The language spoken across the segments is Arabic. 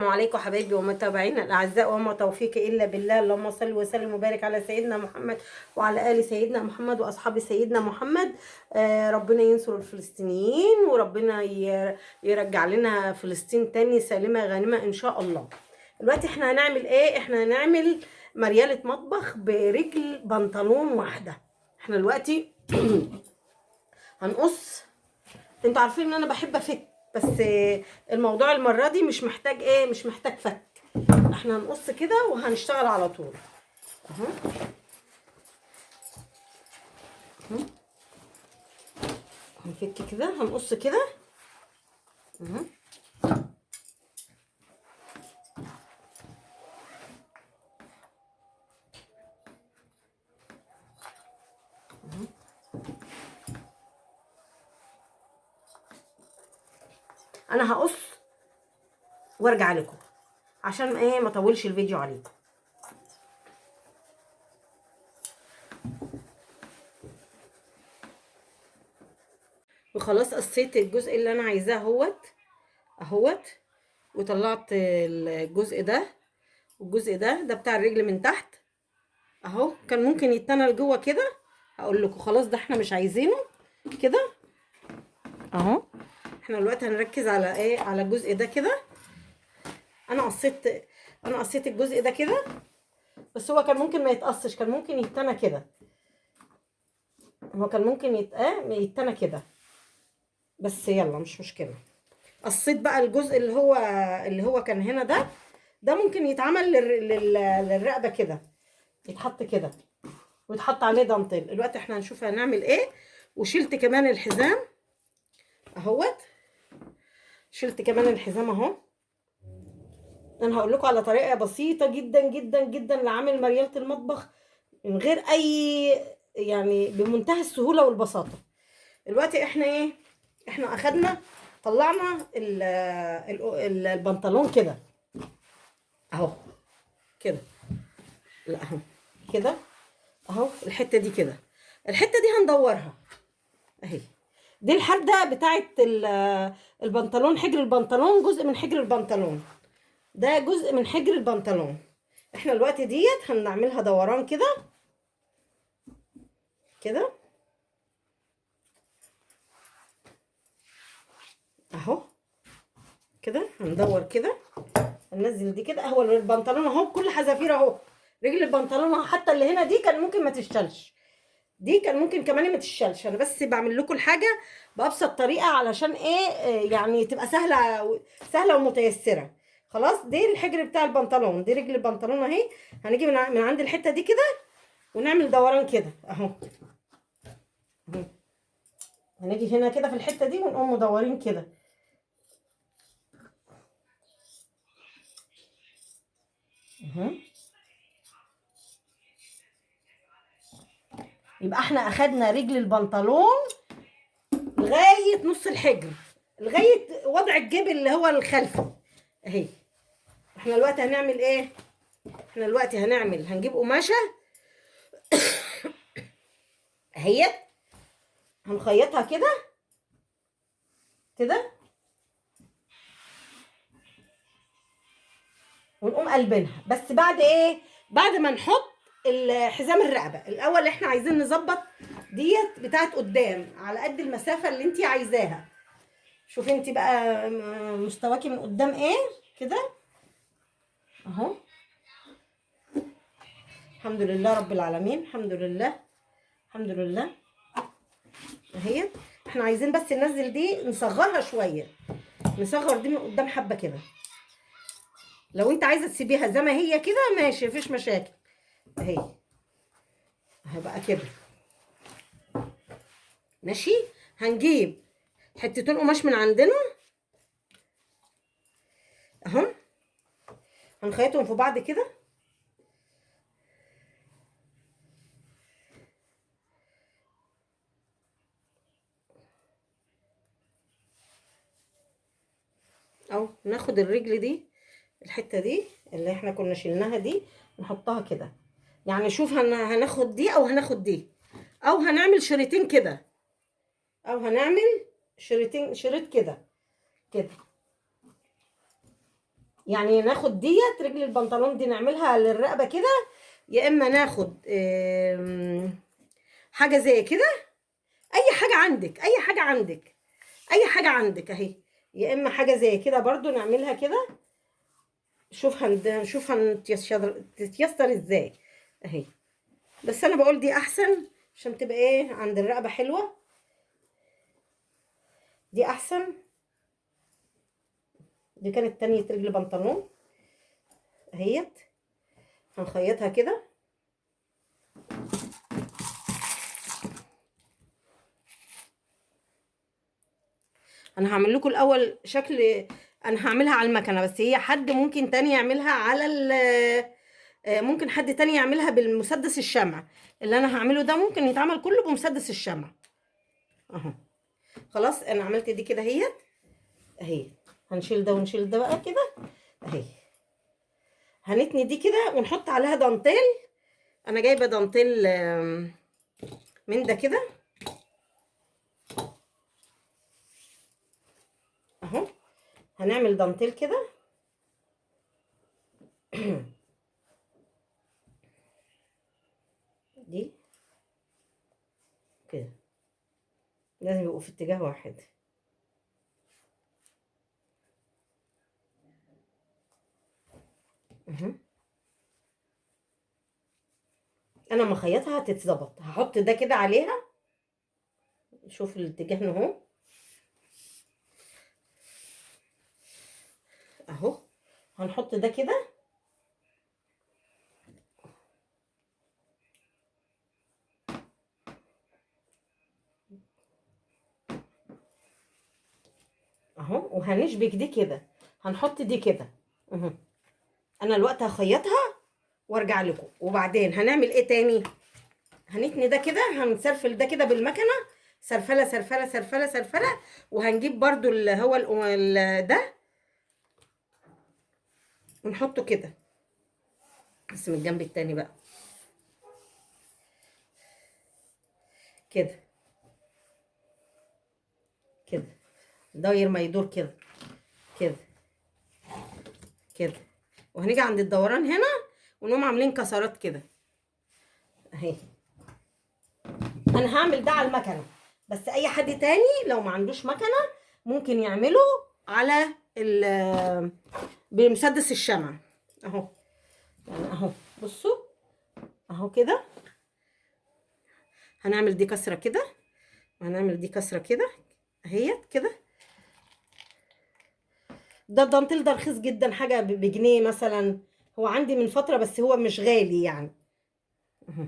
السلام عليكم حبايبي ومتابعينا الاعزاء، وما توفيقي الا بالله. اللهم صل وسلم وبارك على سيدنا محمد وعلى ال سيدنا محمد واصحاب سيدنا محمد. ربنا ينصر الفلسطينيين، وربنا يرجع لنا فلسطين تاني سالمه غانمه ان شاء الله. دلوقتي احنا هنعمل ايه؟ احنا هنعمل مريالة مطبخ برجل بنطلون واحده. احنا دلوقتي هنقص. انتوا عارفين ان انا بحب افك، بس الموضوع المره دي مش محتاج فك. احنا هنقص كده وهنشتغل على طول. اهو اهو هنفك كده، هنقص كده اهو. انا هقص وارجع لكم عشان ايه ما اطولش الفيديو عليكم. وخلاص قصيت الجزء اللي انا عايزاه اهوت، وطلعت الجزء ده، والجزء ده بتاع الرجل من تحت اهو. كان ممكن يتنى لجوه كده، هقول لكم خلاص ده احنا مش عايزينه كده اهو. احنا دلوقتي هنركز على ايه؟ على الجزء ده كده. انا قصيت الجزء ده كده، بس هو كان ممكن ما يتقصش، كان ممكن يتنى كده. هو كان ممكن يتنى كده، بس يلا مش مشكله. قصيت بقى الجزء اللي هو كان هنا ده ممكن يتعمل للرقبه كده، يتحط كده ويتحط عليه دانتيل. دلوقتي احنا هنشوف هنعمل ايه. وشلت كمان الحزام اهوت، شلت كمان الحزام اهو. انا هقول لكم على طريقه بسيطه جدا جدا جدا لعمل مريالة المطبخ من غير اي، يعني بمنتهى السهوله والبساطه. دلوقتي احنا ايه؟ احنا طلعنا البنطلون كده اهو، كده، لا اهو كده اهو. الحته دي كده، الحته دي هندورها اهي. دي الحده بتاعت البنطلون، حجر البنطلون، جزء من حجر البنطلون، ده جزء من حجر البنطلون. احنا دلوقتي هنعملها دوران كده كده اهو، كده هندور كده، ننزل دي كده اهو. البنطلون اهو بكل حذافير اهو، رجل البنطلون اهو، حتى اللي هنا دي كان ممكن ما تشتلش، دي كان ممكن كمان ما تشتلش. انا بس بعمل لكم الحاجه بابسط طريقه علشان ايه؟ يعني تبقى سهله ومتيسره. خلاص دي الحجر بتاع البنطلون، دي رجل البنطلون اهي. هنيجي من عند الحته دي كده ونعمل دوران كده اهو اهو. هنيجي هنا كده في الحته دي ونقوم مدورين كده اهو. يبقى احنا اخدنا رجل البنطلون لغايه نص الحجر، لغايه وضع الجيب اللي هو الخلفي اهي. احنا دلوقتي هنعمل ايه؟ احنا دلوقتي هنجيب قماشه اهيت، هنخيطها كده كده، ونقوم قلبينها. بس بعد ايه؟ بعد ما نحط حزام الرقبه الاول. احنا عايزين نظبط بتاعت قدام على قد المسافه اللي انت عايزاها. شوفي انت بقى مستواكي من قدام ايه كده اهو. الحمد لله رب العالمين، الحمد لله الحمد لله اهي. احنا عايزين بس ننزل دي، نصغرها شويه، نصغر دي من قدام حبه كده. لو انت عايزه تسيبيها زي ما هي كده ماشي، مفيش مشاكل اهي. اهي بقى كده ماشي. هنجيب حتتين قماش من عندنا اهو، هنخيطهم في بعض كده اهو. ناخد الرجل دي، الحته دي اللي احنا كنا شلناها دي، نحطها كده. يعني شوف هناخد دي او هناخد دي، او هنعمل شريطين كده، او هنعمل شريط كده كده يعني ناخد ديت رجل البنطلون دي نعملها للرقبه كده، يا اما ناخد حاجه زي كده، اي حاجه عندك، اي حاجه عندك، اي حاجه عندك اهي، يا اما حاجه زي كده برضو نعملها كده. شوف تتيسر ازاي اهي. بس انا بقول دي احسن عشان تبقى ايه عند الرقبه حلوه، دي احسن. دي كانت تانية رجل بنطلون اهيت، هنخيطها كده. انا هعمل لكم الاول شكل، انا هعملها على المكنه، بس هي حد ممكن تاني يعملها على ممكن حد تاني يعملها بالمسدس الشمع. اللي انا هعمله ده ممكن يتعمل كله بمسدس الشمع اهو. خلاص انا عملت دي كده اهيت اهي. هنشيل ده ونشيل ده بقى كده اهي. هنتني دي كده ونحط عليها دانتيل. انا جايبه دانتيل من ده كده اهو. هنعمل دانتيل كده دي كده لازم يبقوا في اتجاه واحد. اهو انا ما خيطها هتتظبط، هحط ده كده عليها. شوف الاتجاه اهو اهو. هنحط ده كده اهو، وهنشبك دي كده، هنحط دي كده اهو. انا الوقت هخيطها وارجع لكم. وبعدين هنعمل ايه تاني؟ هنتني ده كده، هنسرفل ده كده بالمكنه، سرفله سرفله سرفله سرفله. وهنجيب برضو اللي هو ده ونحطه كده، بس من الجنب التاني بقى كده كده، داير ما يدور كده كده كده. وهنيجي عند الدوران هنا ونقوم عاملين كسرات كده اهي. انا هعمل ده على المكنه، بس اي حد تاني لو ما عندوش مكنه ممكن يعمله على بمسدس الشمع اهو. يعني اهو بصوا اهو كده. هنعمل دي كسره كده وهنعمل دي كسره كده اهيت كده. ده الدانتيل ده رخيص جدا، حاجه بجنيه مثلا. هو عندي من فتره بس هو مش غالي يعني اهو.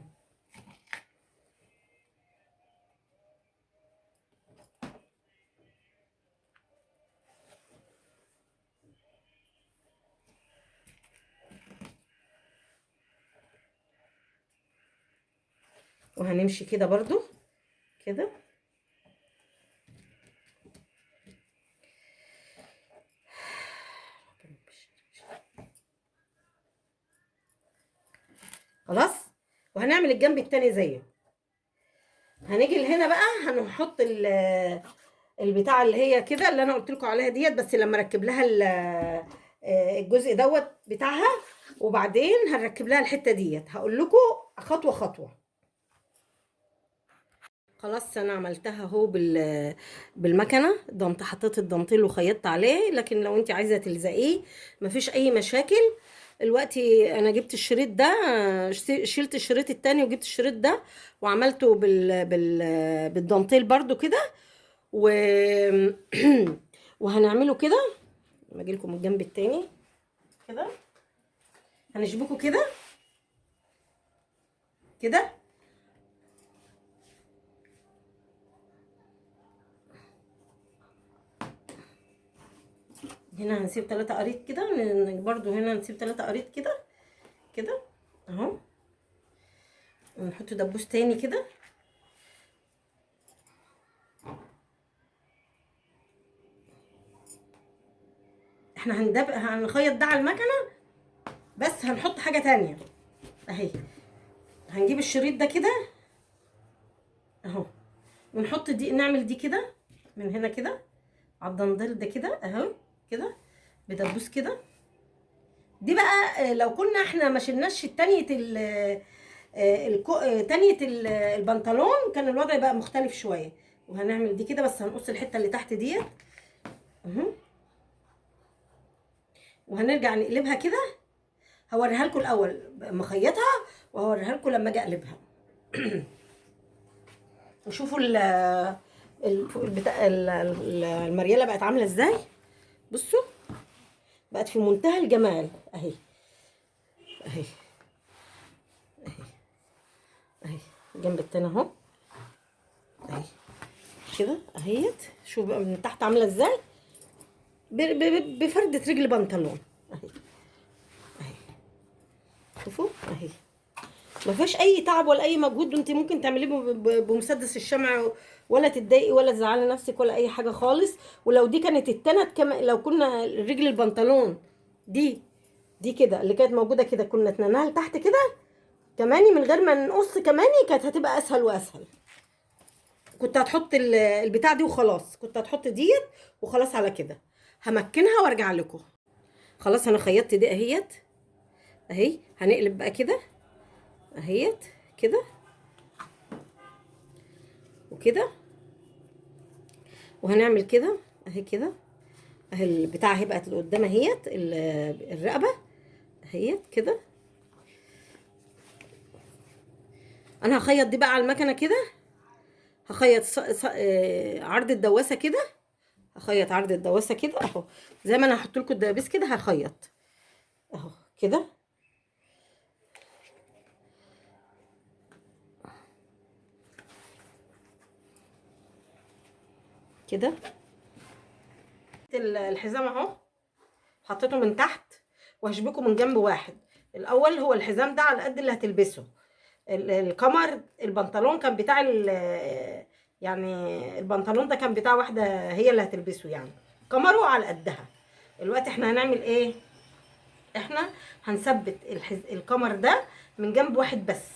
وهنمشي كده برضو كده. خلاص. وهنعمل الجنب التاني زيه. هنيجي لهنا بقى هنحط البتاعه اللي هي كده اللي انا قلت لكم عليها ديت، بس لما اركب لها الجزء دوت بتاعها. وبعدين هنركب لها الحته ديت، هقول لكم خطوه خطوه. خلاص انا عملتها اهو بالمكنه. حطيت الدانتيل وخيطت عليه، لكن لو انت عايزه تلزقيه مفيش اي مشاكل. دلوقتي انا جبت الشريط ده، شلت الشريط التاني وجبت الشريط ده وعملته بالدانتيل برضو كده و وهنعمله كده. لما اجي لكم الجنب التاني كده هنشبكه كده كده. هنا هنسيب 3 قريط كده، برضو هنا نسيب 3 قريط كده كده اهو. ونحط دبوس تاني كده. احنا هنخيط ده على المكنه، بس هنحط حاجه تانية اهي. هنجيب الشريط ده كده اهو، ونحط دي، نعمل دي كده من هنا كده على الدندل ده كده اهو كده بدبوس كده لو كنا احنا ما شلناش تانية تانية البنطلون كان الوضع بقى مختلف شويه. وهنعمل دي كده، بس هنقص الحته اللي تحت ديت اهو، وهنرجع نقلبها كده. هوريها لكم الاول مخيطها، وهوريها لكم لما اجي اقلبها. وشوفوا المرياله بقت عامله ازاي. بصوا بقت في منتهى الجمال اهي اهي اهي. الجنب التاني اهو اهي كده اهيت. شوفوا بقى من تحت عامله ازاي، بفردة رجل بنطلون اهي اهي. شوفوا اهي، ما فيهاش اي تعب ولا اي مجهود، وانت ممكن تعمليه بمسدس الشمع، ولا تتضايقي ولا تزعلي نفسك ولا اي حاجه خالص. ولو دي كانت التنت كما لو كنا رجل البنطلون دي كده اللي كانت موجوده كده، كنا تنناها لتحت كده كماني من غير ما نقص كماني، كانت هتبقى اسهل واسهل. كنت هتحط البتاع دي وخلاص، كنت هتحط ديت وخلاص. على كده همكنها وارجع لكم. خلاص انا خيطت دي اهيت اهي. هنقلب بقى كده اهيت كده وكده، وهنعمل كده اهي كده اهي. البتاع اهي بقت لقدام اهيت، الرقبه اهيت كده. انا هخيط دي بقى على المكنه كده، هخيط عرض الدواسه كده، هخيط عرض الدواسه كده اهو، زي ما انا هحط لكم الدبابيس كده هخيط اهو كده كده. الحزام اهو حطيته من تحت، وهشبكه من جنب واحد. الاول هو الحزام ده على قد اللي هتلبسه. القمر البنطلون كان بتاع يعني البنطلون ده كان بتاع واحده هي اللي هتلبسه، يعني قمره على قدها. دلوقتي احنا هنعمل ايه؟ احنا هنثبت القمر ده من جنب واحد بس،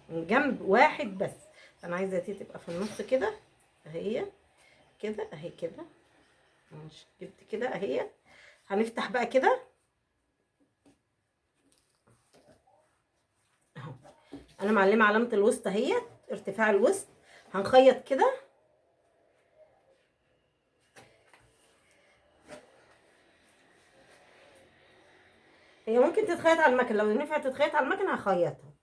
من جنب واحد بس. انا عايزه دي تبقى في النص كده اهي كده اهي كده. ماشي جبت كده اهي. هنفتح بقى كده اهو. انا معلمه علامه الوسط اهي، ارتفاع الوسط. هنخيط كده هي ممكن تتخيط على المكنه، لو ينفع تتخيط على المكنه هخيطها.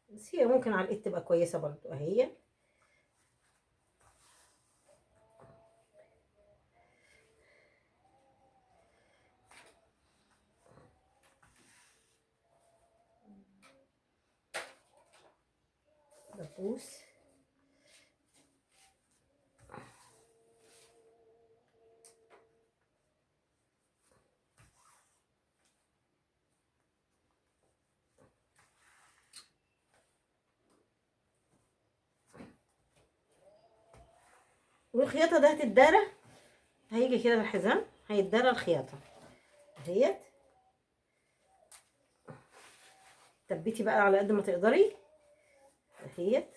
بس هي ممكن على الايد تبقى كويسه برضو اهي. دبوس والخياطه ده هتتدارى، هيجي كده الحزام هيتدارى الخياطه اهيت. ثبتي بقى على قد ما تقدري اهيت.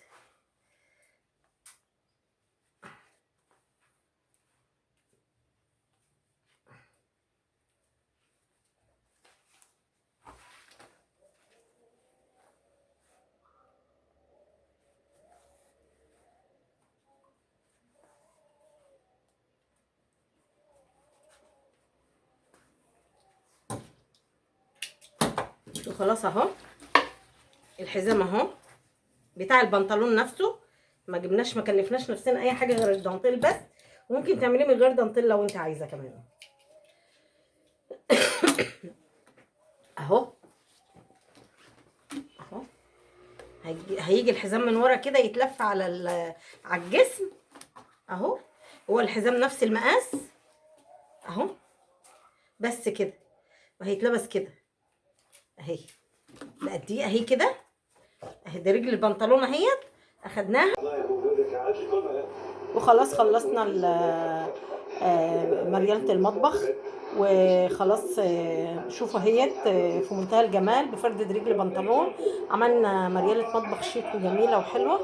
وخلاص اهو الحزام اهو بتاع البنطلون نفسه. ما كلفناش نفسنا اي حاجه غير الدانتيل بس. وممكن تعمليه من غير دانتيل لو انت عايزه كمان اهو اهو. هيجي الحزام من ورا كده يتلف على الجسم اهو. هو الحزام نفس المقاس اهو، بس كده. وهيتلبس كده اهي. لا دي اهي كده اهي، دي رجل البنطلون اهيت اخدناها. وخلاص خلصنا مريالة المطبخ وخلاص. شوفوا اهيت في منتهى الجمال بفردة رجل بنطلون. عملنا مريالة مطبخ شيك وجميلة وحلوة.